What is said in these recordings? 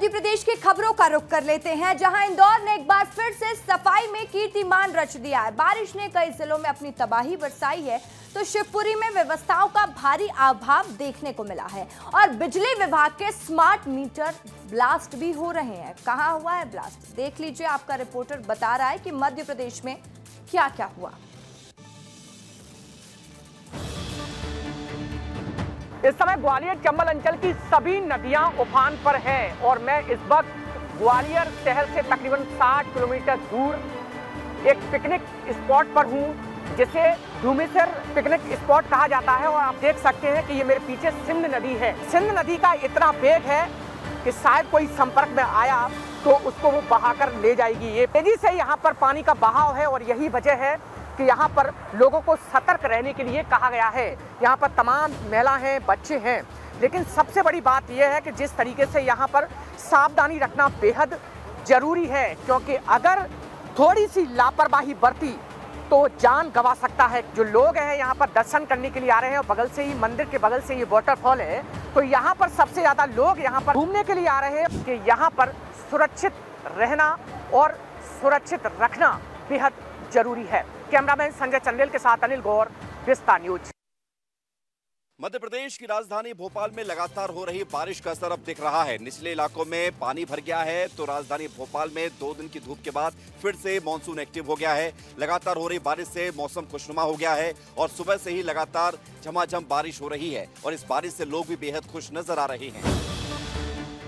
मध्य प्रदेश की खबरों का रुख कर लेते हैं, जहां इंदौर ने एक बार फिर से सफाई में कीर्तिमान रच दिया है। बारिश ने कई जिलों में अपनी तबाही बरसाई है, तो शिवपुरी में व्यवस्थाओं का भारी अभाव देखने को मिला है और बिजली विभाग के स्मार्ट मीटर ब्लास्ट भी हो रहे हैं। कहां हुआ है ब्लास्ट, देख लीजिए। आपका रिपोर्टर बता रहा है कि मध्य प्रदेश में क्या क्या हुआ। इस समय ग्वालियर चंबल अंचल की सभी नदियां उफान पर हैं और मैं इस वक्त ग्वालियर शहर से तकरीबन 60 किलोमीटर दूर एक पिकनिक स्पॉट पर हूं, जिसे धूमेसर पिकनिक स्पॉट कहा जाता है। और आप देख सकते हैं कि ये मेरे पीछे सिंध नदी है। सिंध नदी का इतना वेग है कि शायद कोई संपर्क में आया तो उसको वो बहाकर ले जाएगी। ये तेजी से यहाँ पर पानी का बहाव है और यही वजह है कि यहाँ पर लोगों को सतर्क रहने के लिए कहा गया है। यहाँ पर तमाम महिला हैं, बच्चे हैं, लेकिन सबसे बड़ी बात यह है कि जिस तरीके से यहाँ पर सावधानी रखना बेहद जरूरी है, क्योंकि अगर थोड़ी सी लापरवाही बरती तो जान गंवा सकता है। जो लोग हैं यहाँ पर दर्शन करने के लिए आ रहे हैं और बगल से ही मंदिर के बगल से ये वाटरफॉल है, तो यहाँ पर सबसे ज़्यादा लोग यहाँ पर घूमने के लिए आ रहे हैं कि यहाँ पर सुरक्षित रहना और सुरक्षित रखना बेहद जरूरी है। कैमरामैन संजय चंदेल के साथ अनिल गौर, विस्तार न्यूज। मध्य प्रदेश की राजधानी भोपाल में लगातार हो रही बारिश का असर अब दिख रहा है। निचले इलाकों में पानी भर गया है, तो राजधानी भोपाल में 2 दिन की धूप के बाद फिर से मानसून एक्टिव हो गया है। लगातार हो रही बारिश से मौसम खुशनुमा हो गया है और सुबह से ही लगातार झमाझम बारिश हो रही है और इस बारिश से लोग भी बेहद खुश नजर आ रहे हैं।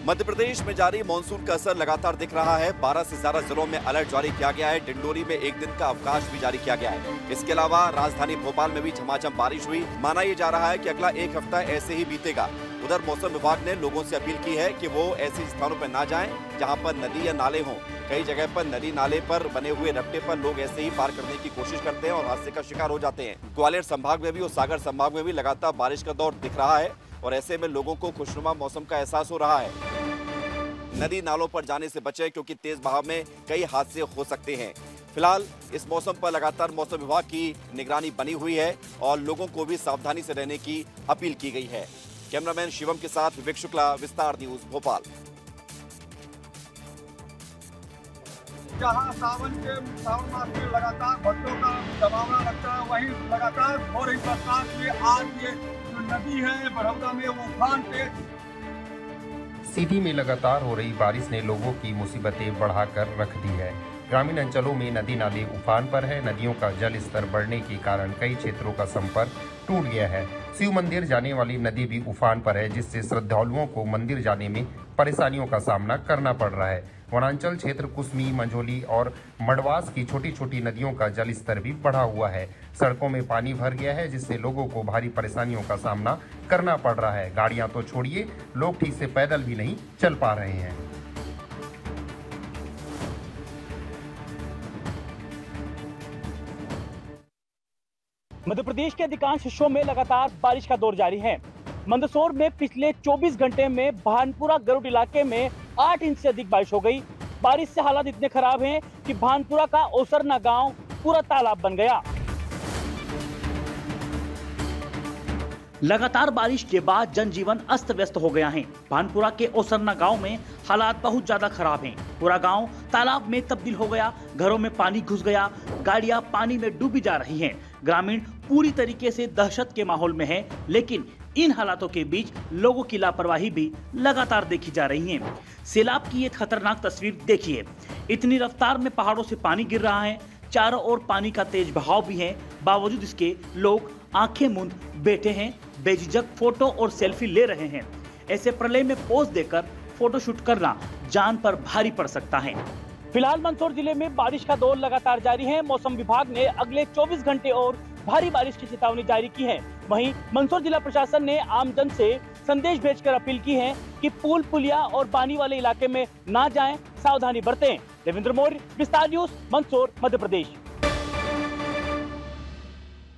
मध्य प्रदेश में जारी मानसून का असर लगातार दिख रहा है। 12 से ज्यादा जिलों में अलर्ट जारी किया गया है। डिंडोरी में 1 दिन का अवकाश भी जारी किया गया है। इसके अलावा राजधानी भोपाल में भी झमाझम बारिश हुई। माना यह जा रहा है कि अगला 1 हफ्ता ऐसे ही बीतेगा। उधर मौसम विभाग ने लोगों से अपील की है कि वो ऐसे स्थानों पर ना जाएं जहां पर नदी या नाले हों। कई जगह पर नदी नाले पर बने हुए रपटे पर लोग ऐसे ही पार करने की कोशिश करते हैं और हादसे का शिकार हो जाते हैं। ग्वालियर संभाग में भी और सागर संभाग में भी लगातार बारिश का दौर दिख रहा है और ऐसे में लोगों को खुशनुमा मौसम का एहसास हो रहा है। नदी नालों पर जाने से बचें, क्योंकि तेज बहाव में कई हादसे हो सकते हैं। फिलहाल इस मौसम पर लगातार मौसम विभाग की निगरानी बनी हुई है और लोगों को भी सावधानी से रहने की अपील की गई है। कैमरामैन शिवम के साथ विवेक शुक्ला, विस्तार न्यूज भोपाल। जहाँ सावन मास में लगातार भक्तों का जमावड़ा लगता है, वहीं लगातार हो रही बरसात में आज ये जो नदी है बड़ौदा में वो उफान पे। सिटी में लगातार हो रही बारिश ने लोगों की मुसीबतें बढ़ाकर रख दी है। ग्रामीण अंचलों में नदी नाले उफान पर है। नदियों का जल स्तर बढ़ने के कारण कई क्षेत्रों का संपर्क टूट गया है। शिव मंदिर जाने वाली नदी भी उफान पर है, जिससे श्रद्धालुओं को मंदिर जाने में परेशानियों का सामना करना पड़ रहा है। वनांचल क्षेत्र कुसमी, मंझोली और मडवास की छोटी छोटी नदियों का जल स्तर भी बढ़ा हुआ है। सड़कों में पानी भर गया है, जिससे लोगों को भारी परेशानियों का सामना करना पड़ रहा है। गाड़ियां तो छोड़िए, लोग ठीक से पैदल भी नहीं चल पा रहे हैं। मध्य प्रदेश के अधिकांश हिस्सों में लगातार बारिश का दौर जारी है। मंदसौर में पिछले 24 घंटे में भानपुरा गरुड़ इलाके में 8 इंच से अधिक बारिश हो गई। बारिश से हालात इतने खराब हैं कि भानपुरा का ओसरना गांव पूरा तालाब बन गया। लगातार बारिश के बाद जनजीवन अस्त व्यस्त हो गया है। भानपुरा के ओसरना गांव में हालात बहुत ज्यादा खराब हैं। पूरा गांव तालाब में तब्दील हो गया, घरों में पानी घुस गया, गाड़ियां पानी में डूबी जा रही हैं। ग्रामीण पूरी तरीके से दहशत के माहौल में है, लेकिन इन हालातों के बीच लोगों की लापरवाही भी लगातार देखी जा रही है। सैलाब की ये खतरनाक तस्वीर देखिए। इतनी रफ्तार में पहाड़ों से पानी गिर रहा है, चारों ओर पानी का तेज बहाव भी है। बावजूद इसके लोग आंखें मूंद बैठे हैं, बेझिझक फोटो और सेल्फी ले रहे हैं। ऐसे प्रलय में पोज देकर फोटोशूट करना जान पर भारी पड़ सकता है। फिलहाल मंदसौर जिले में बारिश का दौर लगातार जारी है। मौसम विभाग ने अगले 24 घंटे और भारी बारिश की चेतावनी जारी की है। वहीं मंदसौर जिला प्रशासन ने आमजन से संदेश भेजकर अपील की है कि पुल पुलिया और पानी वाले इलाके में ना जाएं, सावधानी बरतें। देवेंद्र मौर्य, विस्तार न्यूज, मंदसौर, मध्य प्रदेश।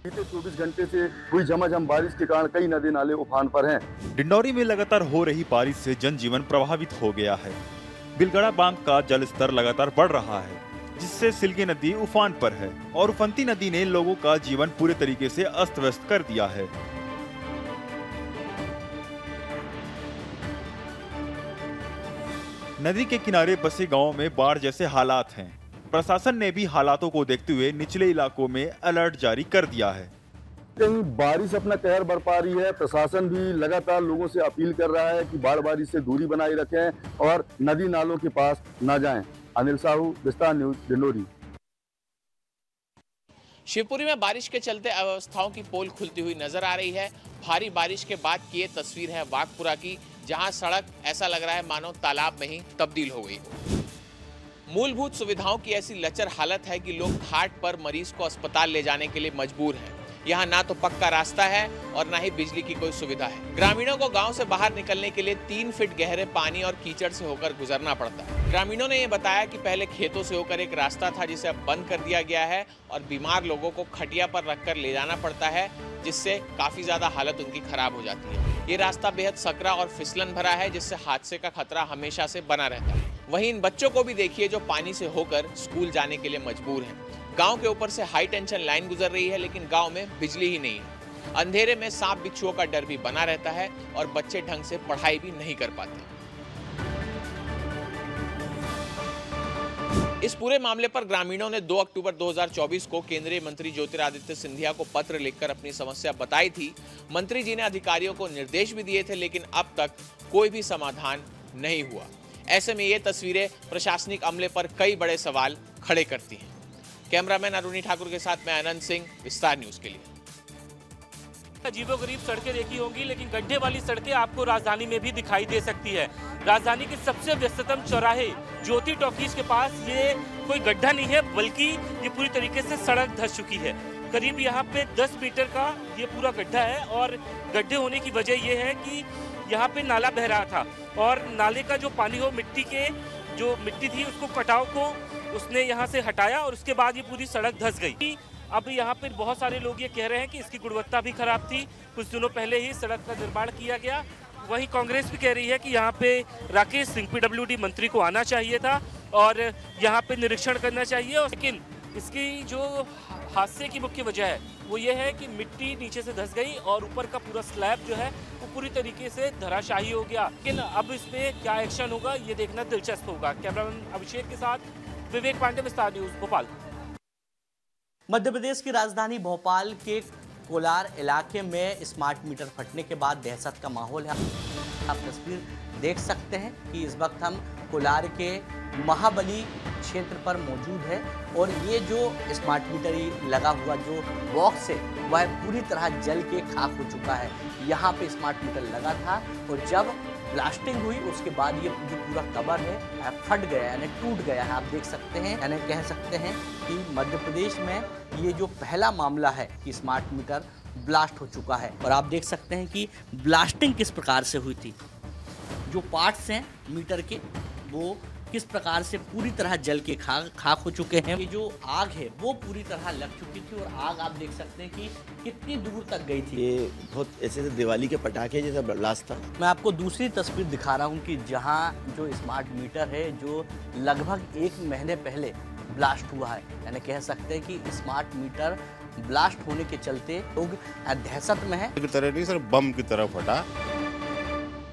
बीते 24 घंटे से हुई झमाझम बारिश के कारण कई नदी नाले उफान पर हैं। डिंडौरी में लगातार हो रही बारिश से जनजीवन प्रभावित हो गया है। बिलगड़ा बांध का जल स्तर लगातार बढ़ रहा है, जिससे सिलगी नदी उफान पर है और उफनती नदी ने लोगों का जीवन पूरे तरीके से अस्त व्यस्त कर दिया है। नदी के किनारे बसे गाँव में बाढ़ जैसे हालात हैं। प्रशासन ने भी हालातों को देखते हुए निचले इलाकों में अलर्ट जारी कर दिया है। कहीं बारिश अपना कहर बरपा रही है, प्रशासन भी लगातार लोगों से अपील कर रहा है कि बाढ़ बारिश से दूरी बनाए रखें और नदी नालों के पास न जाएं। अनिल साहू, विस्तार न्यूज, डिंडोरी। शिवपुरी में बारिश के चलते अव्यवस्थाओं की पोल खुलती हुई नजर आ रही है। भारी बारिश के बाद की ये तस्वीर है वाघपुरा की, जहां सड़क ऐसा लग रहा है मानो तालाब में ही तब्दील हो गई। मूलभूत सुविधाओं की ऐसी लचर हालत है कि लोग घाट पर मरीज को अस्पताल ले जाने के लिए मजबूर हैं। यहाँ ना तो पक्का रास्ता है और ना ही बिजली की कोई सुविधा है। ग्रामीणों को गांव से बाहर निकलने के लिए 3 फीट गहरे पानी और कीचड़ से होकर गुजरना पड़ता है। ग्रामीणों ने ये बताया कि पहले खेतों से होकर एक रास्ता था जिसे अब बंद कर दिया गया है और बीमार लोगों को खटिया पर रखकर ले जाना पड़ता है, जिससे काफी ज्यादा हालत उनकी खराब हो जाती है। ये रास्ता बेहद सकरा और फिसलन भरा है, जिससे हादसे का खतरा हमेशा से बना रहता है। वहीं इन बच्चों को भी देखिए जो पानी से होकर स्कूल जाने के लिए मजबूर हैं। गांव के ऊपर से हाई टेंशन लाइन गुजर रही है, लेकिन गांव में बिजली ही नहीं है। अंधेरे में सांप बिच्छुओं का डर भी बना रहता है और बच्चे ढंग से पढ़ाई भी नहीं कर पाते। इस पूरे मामले पर ग्रामीणों ने 2 अक्टूबर 2024 को केंद्रीय मंत्री ज्योतिरादित्य सिंधिया को पत्र लिखकर अपनी समस्या बताई थी। मंत्री जी ने अधिकारियों को निर्देश भी दिए थे, लेकिन अब तक कोई भी समाधान नहीं हुआ। ऐसे में ये तस्वीरें प्रशासनिक अमले पर कई बड़े सवाल खड़े करती हैं। कैमरामैन अरुणी ठाकुर के साथ मैं अनंत सिंह, विस्तार न्यूज के लिए। अजीबोगरीब सड़कें देखी होंगी, लेकिन गड्ढे वाली सड़कें आपको राजधानी में भी दिखाई दे सकती है। राजधानी के सबसे व्यस्ततम चौराहे ज्योति टॉकीज के पास ये कोई गड्ढा नहीं है, बल्कि ये पूरी तरीके से सड़क धंस चुकी है। करीब यहाँ पे 10 मीटर का ये पूरा गड्ढा है और गड्ढे होने की वजह ये है कि यहाँ पे नाला बह रहा था और नाले का जो पानी हो, मिट्टी थी उसको कटाव को उसने यहाँ से हटाया और उसके बाद ये पूरी सड़क धंस गई। अब यहाँ पर बहुत सारे लोग ये कह रहे हैं कि इसकी गुणवत्ता भी खराब थी। कुछ दिनों पहले ही सड़क का निर्माण किया गया। वहीं कांग्रेस भी कह रही है कि यहाँ पे राकेश सिंह PWD मंत्री को आना चाहिए था और यहाँ पे निरीक्षण करना चाहिए। लेकिन इसकी जो हादसे की मुख्य वजह है वो ये है कि मिट्टी नीचे से धंस गई और ऊपर का पूरा स्लैब जो है वो पूरी तरीके से धराशायी हो गया। लेकिन अब इसमें क्या एक्शन होगा ये देखना दिलचस्प होगा। कैमरामैन अभिषेक के साथ विवेक पांडे, विस्तार न्यूज, भोपाल। मध्य प्रदेश की राजधानी भोपाल के कोलार इलाके में स्मार्ट मीटर फटने के बाद दहशत का माहौल है। आप तस्वीर देख सकते हैं कि इस वक्त हम कोलार के महाबली क्षेत्र पर मौजूद है और ये जो स्मार्ट मीटर लगा हुआ जो बॉक्स है वह पूरी तरह जल के खाक हो चुका है। यहाँ पे स्मार्ट मीटर लगा था और जब ब्लास्टिंग हुई उसके बाद ये जो पूरा कवर है फट गया, यानी टूट गया है। आप देख सकते हैं, यानी कह सकते हैं कि मध्य प्रदेश में ये जो पहला मामला है कि स्मार्ट मीटर ब्लास्ट हो चुका है। और आप देख सकते हैं कि ब्लास्टिंग किस प्रकार से हुई थी। जो पार्ट्स हैं मीटर के वो किस प्रकार से पूरी तरह जल के खाक हो चुके हैं। ये जो आग है वो पूरी तरह लग चुकी थी और आग आप देख सकते हैं कि कितनी दूर तक गई थी। ये बहुत ऐसे दिवाली के पटाखे जैसा ब्लास्ट था। मैं आपको दूसरी तस्वीर दिखा रहा हूँ कि जहाँ जो स्मार्ट मीटर है जो लगभग 1 महीने पहले ब्लास्ट हुआ है, यानी कह सकते हैं कि स्मार्ट मीटर ब्लास्ट होने के चलते लोग दहशत में है। एक तरह नहीं सर, बम की तरह फटा।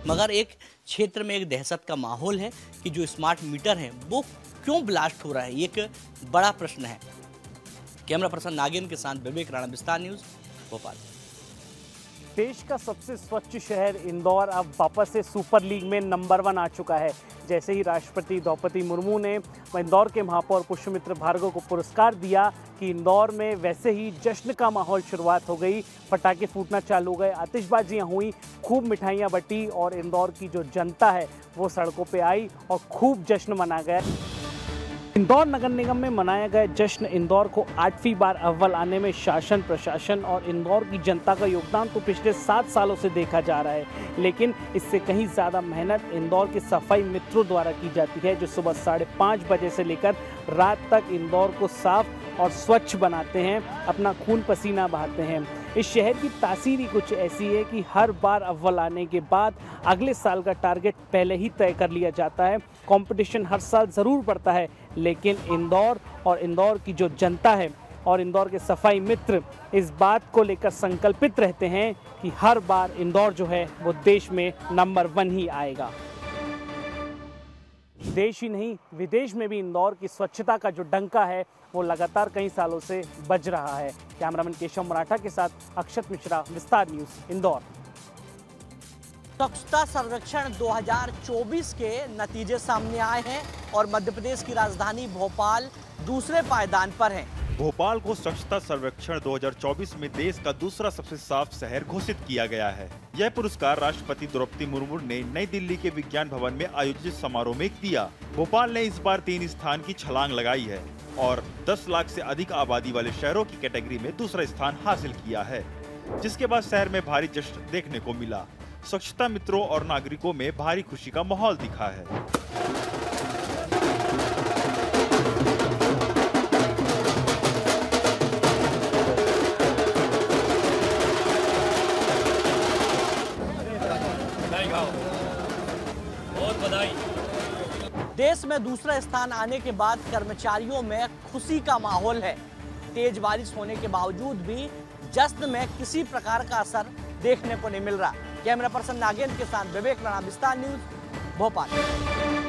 मगर एक क्षेत्र में एक दहशत का माहौल है कि जो स्मार्ट मीटर है वो क्यों ब्लास्ट हो रहा है, ये एक बड़ा प्रश्न है। कैमरा पर्सन नागिन के साथ विवेक राणा, विस्तार न्यूज, भोपाल। देश का सबसे स्वच्छ शहर इंदौर अब वापस से सुपर लीग में नंबर 1 आ चुका है। जैसे ही राष्ट्रपति द्रौपदी मुर्मू ने इंदौर के महापौर पुष्यमित्र भार्गव को पुरस्कार दिया कि इंदौर में वैसे ही जश्न का माहौल शुरुआत हो गई। पटाखे फूटना चालू हो गए, आतिशबाजियां हुई, खूब मिठाइयां बटी और इंदौर की जो जनता है वो सड़कों पे आई और खूब जश्न मना गया। इंदौर नगर निगम में मनाया गया जश्न इंदौर को 8वीं बार अव्वल आने में शासन, प्रशासन और इंदौर की जनता का योगदान तो पिछले 7 सालों से देखा जा रहा है, लेकिन इससे कहीं ज़्यादा मेहनत इंदौर के सफाई मित्रों द्वारा की जाती है, जो सुबह 5:30 बजे से लेकर रात तक इंदौर को साफ और स्वच्छ बनाते हैं, अपना खून पसीना बहाते हैं। इस शहर की तासीर ही कुछ ऐसी है कि हर बार अव्वल आने के बाद अगले साल का टारगेट पहले ही तय कर लिया जाता है। कंपटीशन हर साल ज़रूर बढ़ता है, लेकिन इंदौर और इंदौर की जो जनता है और इंदौर के सफाई मित्र इस बात को लेकर संकल्पित रहते हैं कि हर बार इंदौर जो है वो देश में नंबर 1 ही आएगा। देश ही नहीं विदेश में भी इंदौर की स्वच्छता का जो डंका है वो लगातार कई सालों से बज रहा है। कैमरामैन केशव मराठा के साथ अक्षत मिश्रा, विस्तार न्यूज़, इंदौर। स्वच्छता सर्वेक्षण 2024 के नतीजे सामने आए हैं और मध्य प्रदेश की राजधानी भोपाल दूसरे पायदान पर है। भोपाल को स्वच्छता सर्वेक्षण 2024 में देश का दूसरा सबसे साफ शहर घोषित किया गया है। यह पुरस्कार राष्ट्रपति द्रौपदी मुर्मू ने नई दिल्ली के विज्ञान भवन में आयोजित समारोह में दिया। भोपाल ने इस बार 3 स्थान की छलांग लगाई है और 10 लाख से अधिक आबादी वाले शहरों की कैटेगरी में दूसरा स्थान हासिल किया है, जिसके बाद शहर में भारी जश्न देखने को मिला। स्वच्छता मित्रों और नागरिकों में भारी खुशी का माहौल दिखा है। देश में दूसरा स्थान आने के बाद कर्मचारियों में खुशी का माहौल है। तेज बारिश होने के बावजूद भी जश्न में किसी प्रकार का असर देखने को नहीं मिल रहा। कैमरा पर्सन नागेंद्र के साथ विवेक राणा, विस्तार न्यूज़, भोपाल।